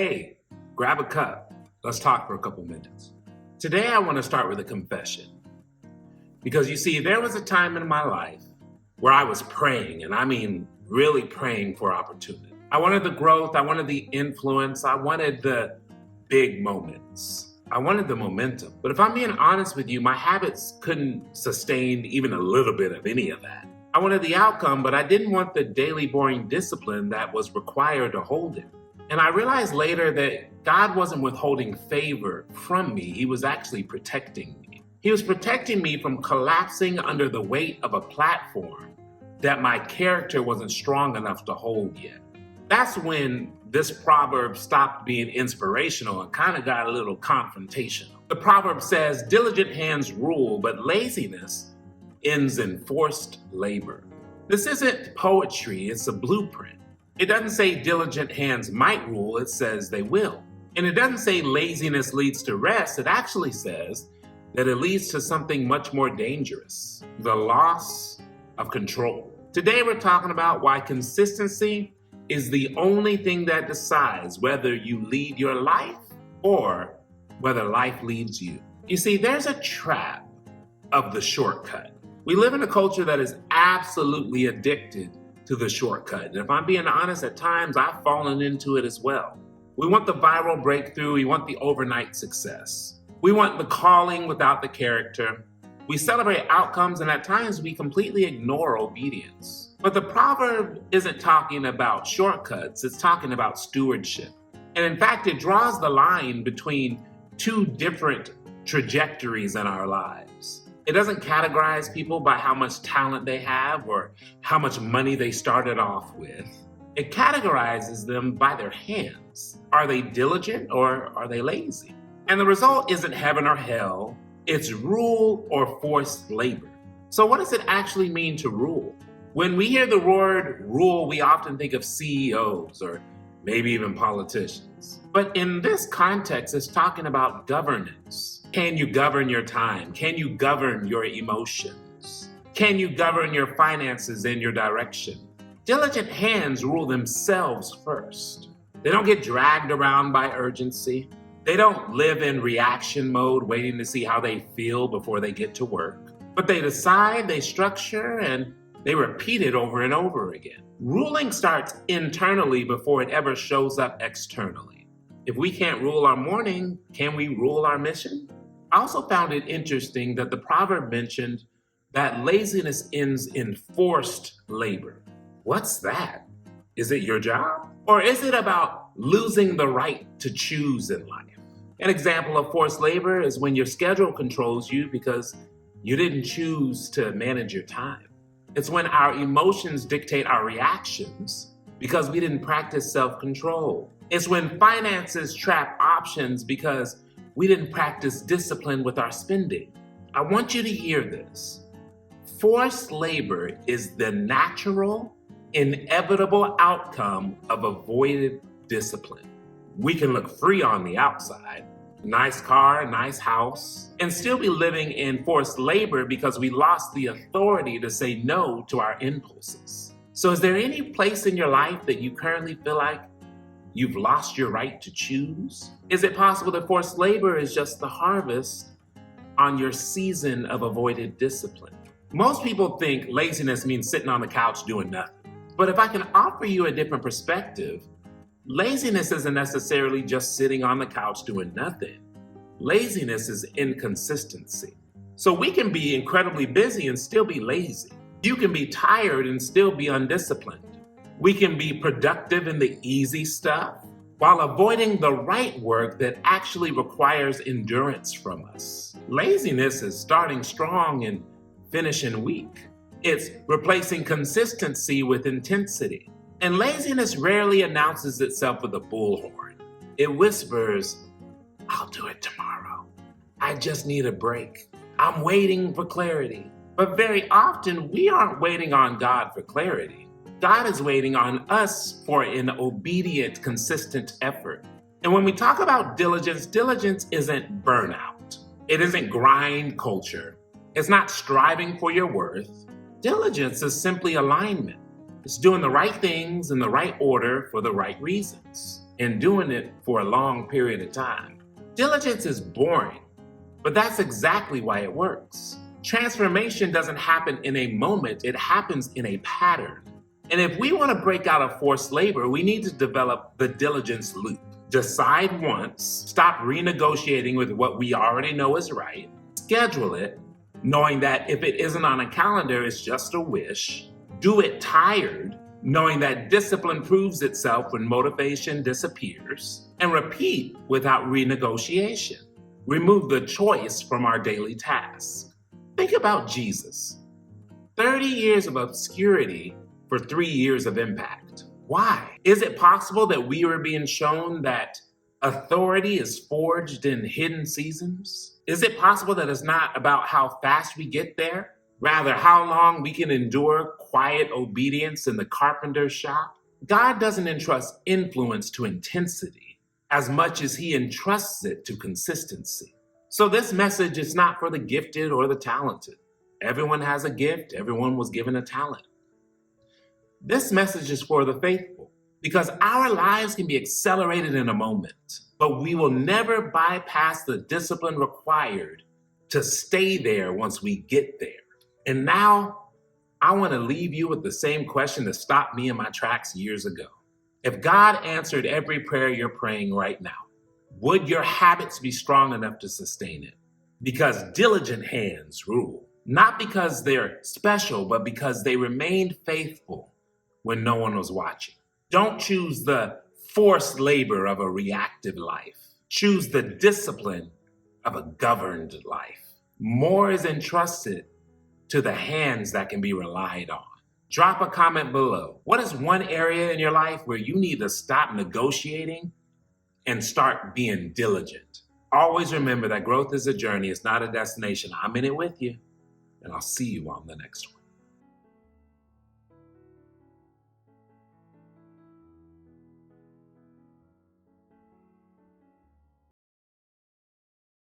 Hey, grab a cup. Let's talk for a couple minutes. Today, I want to start with a confession. Because you see, there was a time in my life where I was praying, and I mean really praying for opportunity. I wanted the growth, I wanted the influence, I wanted the big moments. I wanted the momentum. But if I'm being honest with you, my habits couldn't sustain even a little bit of any of that. I wanted the outcome, but I didn't want the daily boring discipline that was required to hold it. And I realized later that God wasn't withholding favor from me, He was actually protecting me. He was protecting me from collapsing under the weight of a platform that my character wasn't strong enough to hold yet. That's when this proverb stopped being inspirational and kind of got a little confrontational. The proverb says, "Diligent hands rule, but laziness ends in forced labor." This isn't poetry, it's a blueprint. It doesn't say diligent hands might rule, it says they will. And it doesn't say laziness leads to rest, it actually says that it leads to something much more dangerous, the loss of control. Today we're talking about why consistency is the only thing that decides whether you lead your life or whether life leads you. You see, there's a trap of the shortcut. We live in a culture that is absolutely addicted to the shortcut. And if I'm being honest, at times I've fallen into it as well. We want the viral breakthrough, we want the overnight success. We want the calling without the character. We celebrate outcomes, and at times we completely ignore obedience. But the proverb isn't talking about shortcuts, it's talking about stewardship. And in fact, it draws the line between two different trajectories in our lives. It doesn't categorize people by how much talent they have or how much money they started off with. It categorizes them by their hands. Are they diligent or are they lazy? And the result isn't heaven or hell, it's rule or forced labor. So what does it actually mean to rule? When we hear the word rule, we often think of CEOs or maybe even politicians. But in this context, it's talking about governance. Can you govern your time? Can you govern your emotions? Can you govern your finances and your direction? Diligent hands rule themselves first. They don't get dragged around by urgency. They don't live in reaction mode, waiting to see how they feel before they get to work. But they decide, they structure, and they repeat it over and over again. Ruling starts internally before it ever shows up externally. If we can't rule our morning, can we rule our mission? I also found it interesting that the proverb mentioned that laziness ends in forced labor. What's that? Is it your job? Or is it about losing the right to choose in life? An example of forced labor is when your schedule controls you because you didn't choose to manage your time. It's when our emotions dictate our reactions because we didn't practice self-control. It's when finances trap options because we didn't practice discipline with our spending. I want you to hear this. Forced labor is the natural, inevitable outcome of avoided discipline. We can look free on the outside, nice car, nice house, and still be living in forced labor because we lost the authority to say no to our impulses. So is there any place in your life that you currently feel like you've lost your right to choose? Is it possible that forced labor is just the harvest on your season of avoided discipline? Most people think laziness means sitting on the couch doing nothing. But if I can offer you a different perspective, laziness isn't necessarily just sitting on the couch doing nothing. Laziness is inconsistency. So we can be incredibly busy and still be lazy. You can be tired and still be undisciplined. We can be productive in the easy stuff while avoiding the right work that actually requires endurance from us. Laziness is starting strong and finishing weak. It's replacing consistency with intensity. And laziness rarely announces itself with a bullhorn. It whispers, "I'll do it tomorrow. I just need a break. I'm waiting for clarity." But very often, we aren't waiting on God for clarity. God is waiting on us for an obedient, consistent effort. And when we talk about diligence, diligence isn't burnout. It isn't grind culture. It's not striving for your worth. Diligence is simply alignment. It's doing the right things in the right order for the right reasons. and doing it for a long period of time. Diligence is boring, but that's exactly why it works. Transformation doesn't happen in a moment, it happens in a pattern. And if we want to break out of forced labor, we need to develop the diligence loop. Decide once, stop renegotiating with what we already know is right, schedule it, knowing that if it isn't on a calendar, it's just a wish. Do it tired, knowing that discipline proves itself when motivation disappears. And repeat without renegotiation. Remove the choice from our daily tasks. Think about Jesus. 30 years of obscurity for 3 years of impact. Why? Is it possible that we are being shown that authority is forged in hidden seasons? Is it possible that it's not about how fast we get there? Rather, how long we can endure quiet obedience in the carpenter's shop? God doesn't entrust influence to intensity as much as he entrusts it to consistency. So this message is not for the gifted or the talented. Everyone has a gift. Everyone was given a talent. This message is for the faithful because our lives can be accelerated in a moment, but we will never bypass the discipline required to stay there once we get there. And now I want to leave you with the same question that stopped me in my tracks years ago. If God answered every prayer you're praying right now, would your habits be strong enough to sustain it? Because diligent hands rule, not because they're special, but because they remained faithful when no one was watching. Don't choose the forced labor of a reactive life. Choose the discipline of a governed life. More is entrusted to the hands that can be relied on. Drop a comment below. What is one area in your life where you need to stop negotiating and start being diligent? Always remember that growth is a journey, it's not a destination. I'm in it with you, and I'll see you on the next one.